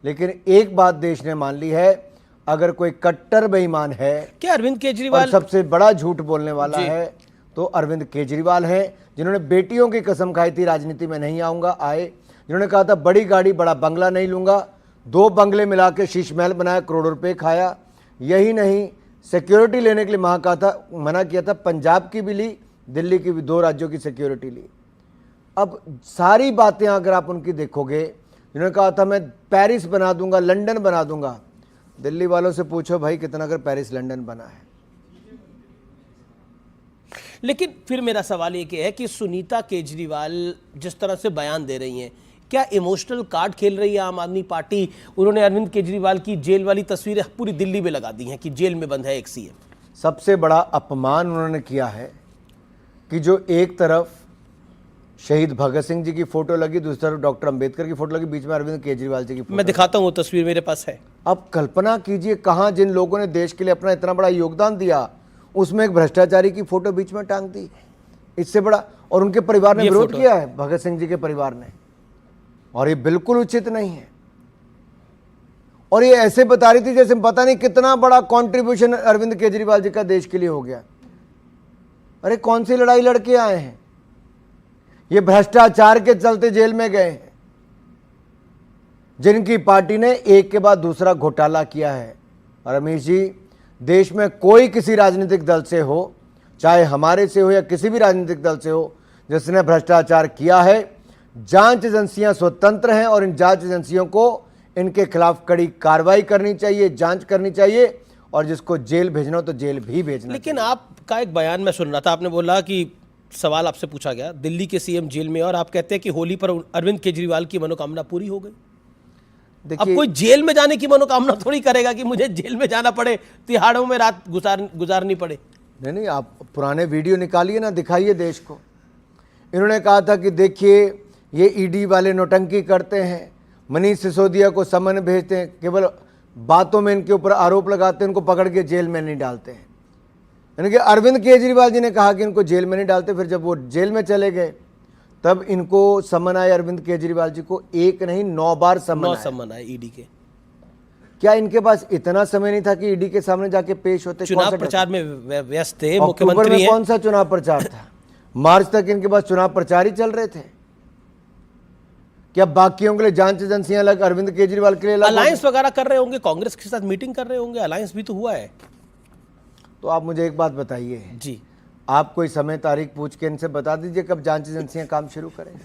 लेकिन एक बात देश ने मान ली है, अगर कोई कट्टर बेईमान है क्या अरविंद केजरीवाल और सबसे बड़ा झूठ बोलने वाला है तो अरविंद केजरीवाल है, जिन्होंने बेटियों की कसम खाई थी राजनीति में नहीं आऊंगा, आए, जिन्होंने कहा था बड़ी गाड़ी बड़ा बंगला नहीं लूंगा, 2 बंगले मिला के शीश महल बनाया, करोड़ों रुपए खाया। यही नहीं, सिक्योरिटी लेने के लिए मना किया था, पंजाब की भी ली, दिल्ली की भी, 2 राज्यों की सिक्योरिटी ली। अब सारी बातें अगर आप उनकी देखोगे, जिन्होंने कहा था मैं पेरिस बना दूंगा, लंदन बना दूंगा, दिल्ली वालों से पूछो भाई कितना अगर पेरिस लंदन बना है। लेकिन फिर मेरा सवाल ये है कि सुनीता केजरीवाल जिस तरह से बयान दे रही हैं, क्या इमोशनल कार्ड खेल रही है आम आदमी पार्टी? उन्होंने अरविंद केजरीवाल की जेल वाली तस्वीरें पूरी दिल्ली में लगा दी हैं कि जेल में बंद है एक सीएम। सबसे बड़ा अपमान उन्होंने किया है कि जो एक तरफ शहीद भगत सिंह जी की फोटो लगी, दूसरी तरफ डॉक्टर अंबेडकर की फोटो लगी, बीच में अरविंद केजरीवाल जी की फोटो। मैं दिखाता हूं वो तस्वीर, मेरे पास है। अब कल्पना कीजिए, कहां जिन लोगों ने देश के लिए अपना इतना बड़ा योगदान दिया, उसमें एक भ्रष्टाचारी की फोटो बीच में टांग दी, इससे बड़ा। और उनके परिवार ने विरोध किया है, भगत सिंह जी के परिवार ने, और ये बिल्कुल उचित नहीं है। और ये ऐसे बता रही थी जैसे पता नहीं कितना बड़ा कंट्रीब्यूशन अरविंद केजरीवाल जी का देश के लिए हो गया। अरे कौन सी लड़ाई लड़के आए हैं? ये भ्रष्टाचार के चलते जेल में गए हैं, जिनकी पार्टी ने एक के बाद दूसरा घोटाला किया है। और रमेश जी, देश में कोई किसी राजनीतिक दल से हो, चाहे हमारे से हो या किसी भी राजनीतिक दल से हो, जिसने भ्रष्टाचार किया है, जांच एजेंसियां स्वतंत्र हैं और इन जांच एजेंसियों को इनके खिलाफ कड़ी कार्रवाई करनी चाहिए, जांच करनी चाहिए, और जिसको जेल भेजना हो तो जेल भी भेजना। लेकिन आपका एक बयान मैं सुन रहा था, आपने बोला कि सवाल आपसे पूछा गया दिल्ली के सीएम जेल में, और आप कहते हैं कि होली पर अरविंद केजरीवाल की मनोकामना पूरी हो गई। अब कोई जेल में जाने की मनोकामना थोड़ी करेगा कि मुझे जेल में जाना पड़े, तिहाड़ों में रात गुजारनी पड़े। नहीं, आप पुराने वीडियो निकालिए ना, दिखाइए देश को। इन्होंने कहा था कि देखिए ये ईडी वाले नौटंकी करते हैं, मनीष सिसोदिया को समन भेजते हैं, केवल बातों में इनके ऊपर आरोप लगाते हैं, इनको पकड़ के जेल में नहीं डालते हैं। यानी कि अरविंद केजरीवाल जी ने कहा कि इनको जेल में नहीं डालते, फिर जब वो जेल में चले गए तब इनको समन आए अरविंद केजरीवाल जी को, एक नहीं 9 बार समन आए ईडी के। क्या इनके पास इतना समय नहीं था कि ईडी के सामने जाके पेश होते? चुनाव प्रचार में व्यस्त थे, मुख्यमंत्री में कौन सा चुनाव प्रचार था? मार्च तक इनके पास चुनाव प्रचार ही चल रहे थे। क्या बाकियों के लिए जांच एजेंसियां अलग, अरविंद केजरीवाल के लिए अलग? अलायंस वगैरह कर रहे होंगे, कांग्रेस के साथ मीटिंग कर रहे होंगे, अलायंस भी तो हुआ है। तो आप मुझे एक बात बताइए जी, आप कोई समय तारीख पूछ के इनसे बता दीजिए कब जांच एजेंसियां काम शुरू करेंगे।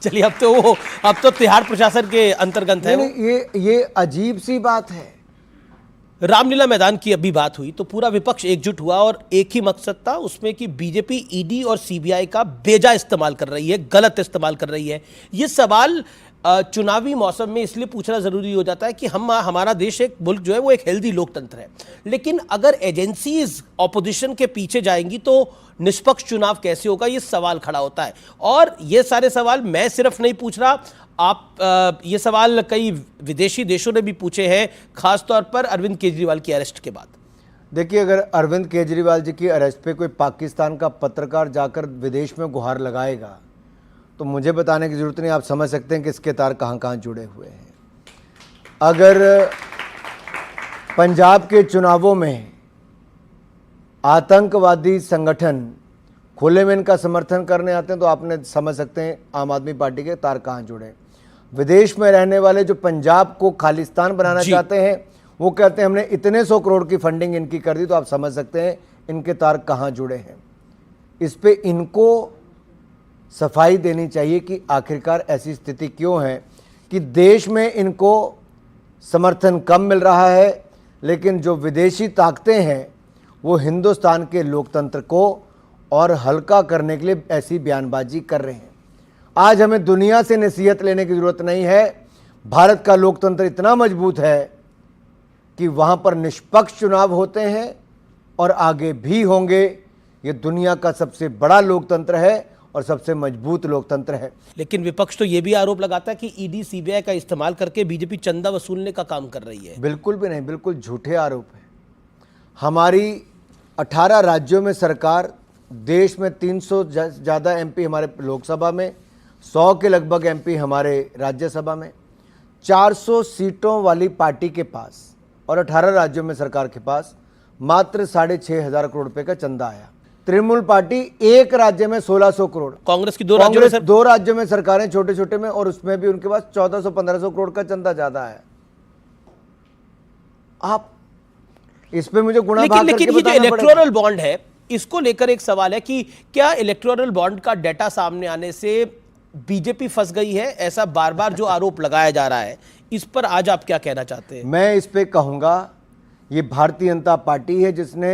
चलिए, अब तो तिहाड़ प्रशासन के अंतर्गत है। ये अजीब सी बात है। रामलीला मैदान की अभी बात हुई तो पूरा विपक्ष एकजुट हुआ और एक ही मकसद था उसमें कि बीजेपी ईडी और सीबीआई का बेजा इस्तेमाल कर रही है, गलत इस्तेमाल कर रही है। ये सवाल चुनावी मौसम में इसलिए पूछना जरूरी हो जाता है कि हमारा देश, एक मुल्क जो है वो एक हेल्दी लोकतंत्र है, लेकिन अगर एजेंसीज ऑपोजिशन के पीछे जाएंगी तो निष्पक्ष चुनाव कैसे होगा, ये सवाल खड़ा होता है। और ये सारे सवाल मैं सिर्फ नहीं पूछ रहा, आप ये सवाल कई विदेशी देशों ने भी पूछे हैं, खासतौर पर अरविंद केजरीवाल की अरेस्ट के बाद। देखिए, अगर अरविंद केजरीवाल जी की अरेस्ट पे कोई पाकिस्तान का पत्रकार जाकर विदेश में गुहार लगाएगा तो मुझे बताने की जरूरत नहीं, आप समझ सकते हैं कि इसके तार कहां कहां जुड़े हुए हैं। अगर पंजाब के चुनावों में आतंकवादी संगठन खुले में इनका समर्थन करने आते हैं तो आपने समझ सकते हैं आम आदमी पार्टी के तार कहां जुड़े। विदेश में रहने वाले जो पंजाब को खालिस्तान बनाना चाहते हैं, वो कहते हैं हमने इतने 100 करोड़ की फंडिंग इनकी कर दी, तो आप समझ सकते हैं इनके तार कहां जुड़े हैं। इस पे इनको सफाई देनी चाहिए कि आखिरकार ऐसी स्थिति क्यों है कि देश में इनको समर्थन कम मिल रहा है, लेकिन जो विदेशी ताकतें हैं वो हिंदुस्तान के लोकतंत्र को और हल्का करने के लिए ऐसी बयानबाजी कर रहे हैं। आज हमें दुनिया से नसीहत लेने की ज़रूरत नहीं है। भारत का लोकतंत्र इतना मजबूत है कि वहाँ पर निष्पक्ष चुनाव होते हैं और आगे भी होंगे। ये दुनिया का सबसे बड़ा लोकतंत्र है और सबसे मजबूत लोकतंत्र है। लेकिन विपक्ष तो ये भी आरोप लगाता है कि ईडी सीबीआई का इस्तेमाल करके बीजेपी चंदा वसूलने का काम कर रही है। बिल्कुल भी नहीं, बिल्कुल झूठे आरोप है। हमारी 18 राज्यों में सरकार, देश में 300 ज़्यादा एमपी हमारे लोकसभा में, 100 के लगभग एमपी हमारे राज्यसभा में, 400 सीटों वाली पार्टी के पास और 18 राज्यों में सरकार के पास मात्र 6,500 करोड़ रुपए का चंदा आया। तृणमूल पार्टी एक राज्य में 1,600 करोड़, कांग्रेस की 2 राज्यों में दो राज्यों में सरकारें छोटे छोटे में, और उसमें भी उनके पास 1,400-1,500 करोड़ का चंदा ज्यादा है। आप इस पे मुझे गुणा भाग करके लेकिन ये जो बताना इलेक्टोरल बॉन्ड है, इसको लेकर एक सवाल है कि क्या इलेक्टोरल बॉन्ड का डाटा सामने आने से बीजेपी फंस गई है? ऐसा बार बार जो आरोप लगाया जा रहा है, इस पर आज आप क्या कहना चाहते हैं? मैं इस पे कहूंगा, ये भारतीय जनता पार्टी है जिसने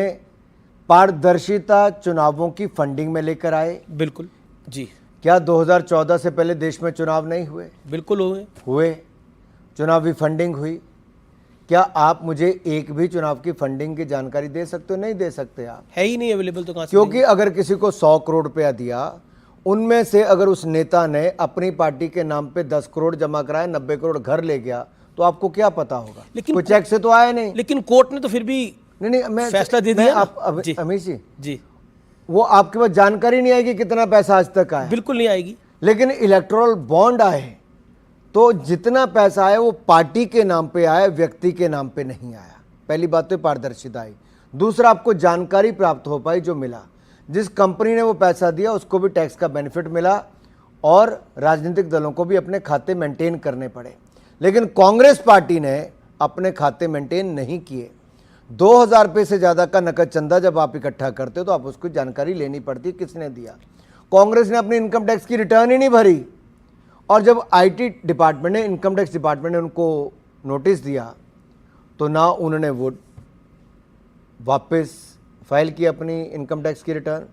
पारदर्शिता चुनावों की फंडिंग में लेकर आए। बिल्कुल जी। क्या 2014 से पहले देश में चुनाव नहीं हुए? बिल्कुल हुए। चुनावी फंडिंग हुई। क्या आप मुझे एक भी चुनाव की फंडिंग की जानकारी दे सकते हो? नहीं दे सकते आप, है ही नहीं अवेलेबल। तो कहां से? क्योंकि अगर किसी को 100 करोड़ रुपया दिया, उनमें से अगर उस नेता ने अपनी पार्टी के नाम पे 10 करोड़ जमा कराए, 90 करोड़ घर ले गया, तो आपको क्या पता होगा? लेकिन कोई चेक से तो आया नहीं। लेकिन कोर्ट ने तो फिर भी नहीं, मैं फैसला दे दिया। आप अमीश जी, वो आपके पास जानकारी नहीं आएगी कितना पैसा आज तक आया। बिल्कुल नहीं आएगी। लेकिन इलेक्टोरल बॉन्ड आए तो जितना पैसा आया वो पार्टी के नाम पे आया, व्यक्ति के नाम पे नहीं आया। पहली बात तो पारदर्शिता आई। दूसरा, आपको जानकारी प्राप्त हो पाई जो मिला। जिस कंपनी ने वो पैसा दिया उसको भी टैक्स का बेनिफिट मिला और राजनीतिक दलों को भी अपने खाते मेंटेन करने पड़े। लेकिन कांग्रेस पार्टी ने अपने खाते मेंटेन नहीं किए। 2,000 रुपये से ज़्यादा का नकद चंदा जब आप इकट्ठा करते हो तो आप उसको जानकारी लेनी पड़ती है किसने दिया। कांग्रेस ने अपनी इनकम टैक्स की रिटर्न ही नहीं भरी, और जब आईटी डिपार्टमेंट ने, इनकम टैक्स डिपार्टमेंट ने उनको नोटिस दिया तो ना उन्होंने वो वापस फाइल की अपनी इनकम टैक्स की रिटर्न।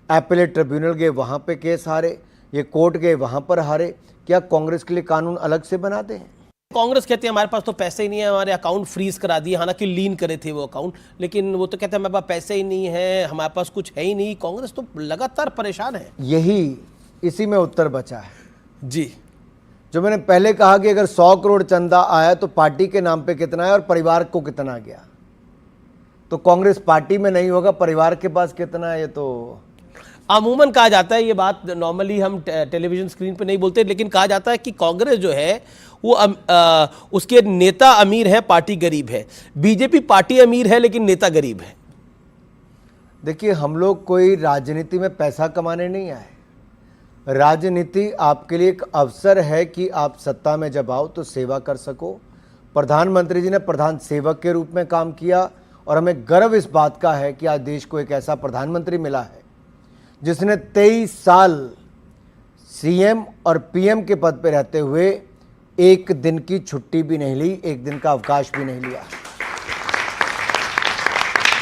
एपेलेट ट्रिब्यूनल गए, वहाँ पे केस हारे। ये कोर्ट गए, वहाँ पर हारे। क्या कांग्रेस के लिए कानून अलग से बनाते हैं? कांग्रेस कहती है हमारे पास तो पैसे ही नहीं है, हमारे अकाउंट फ्रीज करा दिए, हालांकि लीन करे थे वो अकाउंट, लेकिन वो तो कहते हैं हमारे पास पैसे ही नहीं है, हमारे पास कुछ है ही नहीं। कांग्रेस तो लगातार परेशान है। इसी में उत्तर बचा है जी। जो मैंने पहले कहा कि अगर 100 करोड़ चंदा आया तो पार्टी के नाम पे कितना है और परिवार को कितना गया। तो कांग्रेस पार्टी में नहीं होगा, परिवार के पास कितना है ये तो अमूमन कहा जाता है, ये बात नॉर्मली हम टेलीविजन स्क्रीन पे नहीं बोलते, लेकिन कहा जाता है कि कांग्रेस जो है वो उसके नेता अमीर है, पार्टी गरीब है। बीजेपी पार्टी अमीर है लेकिन नेता गरीब है। देखिए, हम लोग कोई राजनीति में पैसा कमाने नहीं आए। राजनीति आपके लिए एक अवसर है कि आप सत्ता में जब आओ तो सेवा कर सको। प्रधानमंत्री जी ने प्रधान सेवक के रूप में काम किया और हमें गर्व इस बात का है कि आज देश को एक ऐसा प्रधानमंत्री मिला है जिसने 23 साल सीएम और पीएम के पद पर रहते हुए एक दिन की छुट्टी भी नहीं ली, एक दिन का अवकाश भी नहीं लिया।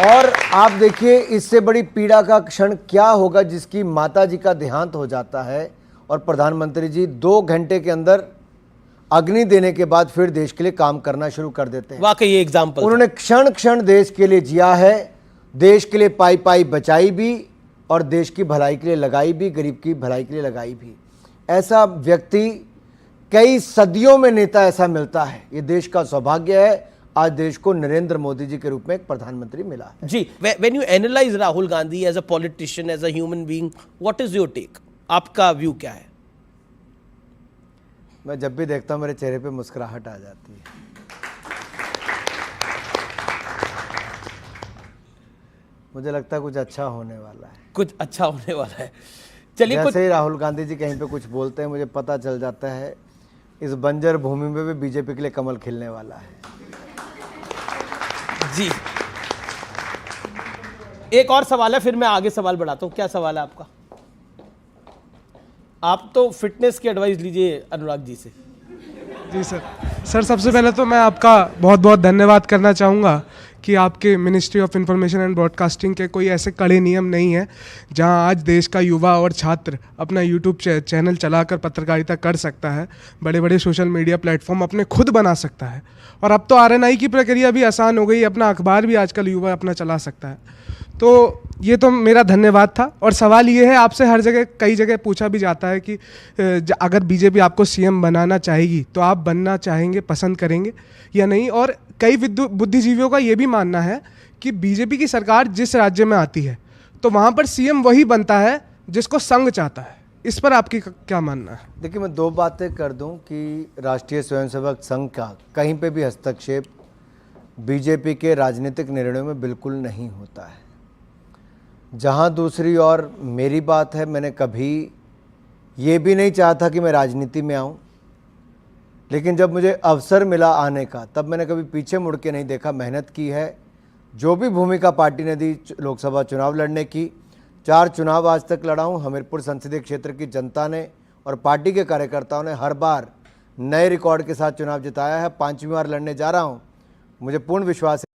और आप देखिए, इससे बड़ी पीड़ा का क्षण क्या होगा जिसकी माता जी का देहांत हो जाता है और प्रधानमंत्री जी 2 घंटे के अंदर अग्नि देने के बाद फिर देश के लिए काम करना शुरू कर देते हैं। वाकई ये एग्जाम्पल, उन्होंने क्षण क्षण देश के लिए जिया है, देश के लिए पाई पाई बचाई भी और देश की भलाई के लिए लगाई भी, गरीब की भलाई के लिए लगाई भी। ऐसा व्यक्ति कई सदियों में नेता ऐसा मिलता है, ये देश का सौभाग्य है। आज देश को नरेंद्र मोदी जी के रूप में एक प्रधानमंत्री मिला है। जी। When you analyse Rahul Gandhi as a politician, as a human being, what is your take? आपका व्यू क्या है? मैं जब भी देखता हूं मेरे चेहरे पे मुस्कुराहट आ जाती है। मुझे लगता है कुछ अच्छा होने वाला है। कुछ अच्छा होने वाला है। चलिए, जैसे ही राहुल गांधी जी कहीं पे कुछ बोलते हैं मुझे पता चल जाता है इस बंजर भूमि में भी बीजेपी के लिए कमल खिलने वाला है। जी। एक और सवाल है, फिर मैं आगे सवाल बढ़ाता हूं। क्या सवाल है आपका? आप तो फिटनेस की एडवाइस लीजिए अनुराग जी से। जी सर, सबसे पहले तो मैं आपका बहुत बहुत धन्यवाद करना चाहूँगा कि आपके ministry of information and broadcasting के कोई ऐसे कड़े नियम नहीं है जहां आज देश का युवा और छात्र अपना यूट्यूब चैनल चलाकर पत्रकारिता कर सकता है, बड़े बड़े सोशल मीडिया प्लेटफॉर्म अपने खुद बना सकता है, और अब तो आरएनआई की प्रक्रिया भी आसान हो गई, अपना अखबार भी आजकल युवा अपना चला सकता है। तो ये तो मेरा धन्यवाद था। और सवाल ये है, आपसे हर जगह कई जगह पूछा भी जाता है कि अगर बीजेपी आपको सीएम बनाना चाहेगी तो आप बनना चाहेंगे, पसंद करेंगे या नहीं? और कई बुद्धिजीवियों का ये भी मानना है कि बीजेपी की सरकार जिस राज्य में आती है तो वहाँ पर सीएम वही बनता है जिसको संघ चाहता है। इस पर आपकी क्या मानना है? देखिए, मैं दो बातें कर दूं कि राष्ट्रीय स्वयंसेवक संघ का कहीं पे भी हस्तक्षेप बीजेपी के राजनीतिक निर्णयों में बिल्कुल नहीं होता है। जहां दूसरी ओर मेरी बात है, मैंने कभी ये भी नहीं चाहा था कि मैं राजनीति में आऊं, लेकिन जब मुझे अवसर मिला आने का तब मैंने कभी पीछे मुड़ के नहीं देखा। मेहनत की है, जो भी भूमिका पार्टी ने दी लोकसभा चुनाव लड़ने की, 4 चुनाव आज तक लड़ा हूँ। हमीरपुर संसदीय क्षेत्र की जनता ने और पार्टी के कार्यकर्ताओं ने हर बार नए रिकॉर्ड के साथ चुनाव जिताया है। 5वीं बार लड़ने जा रहा हूँ। मुझे पूर्ण विश्वास है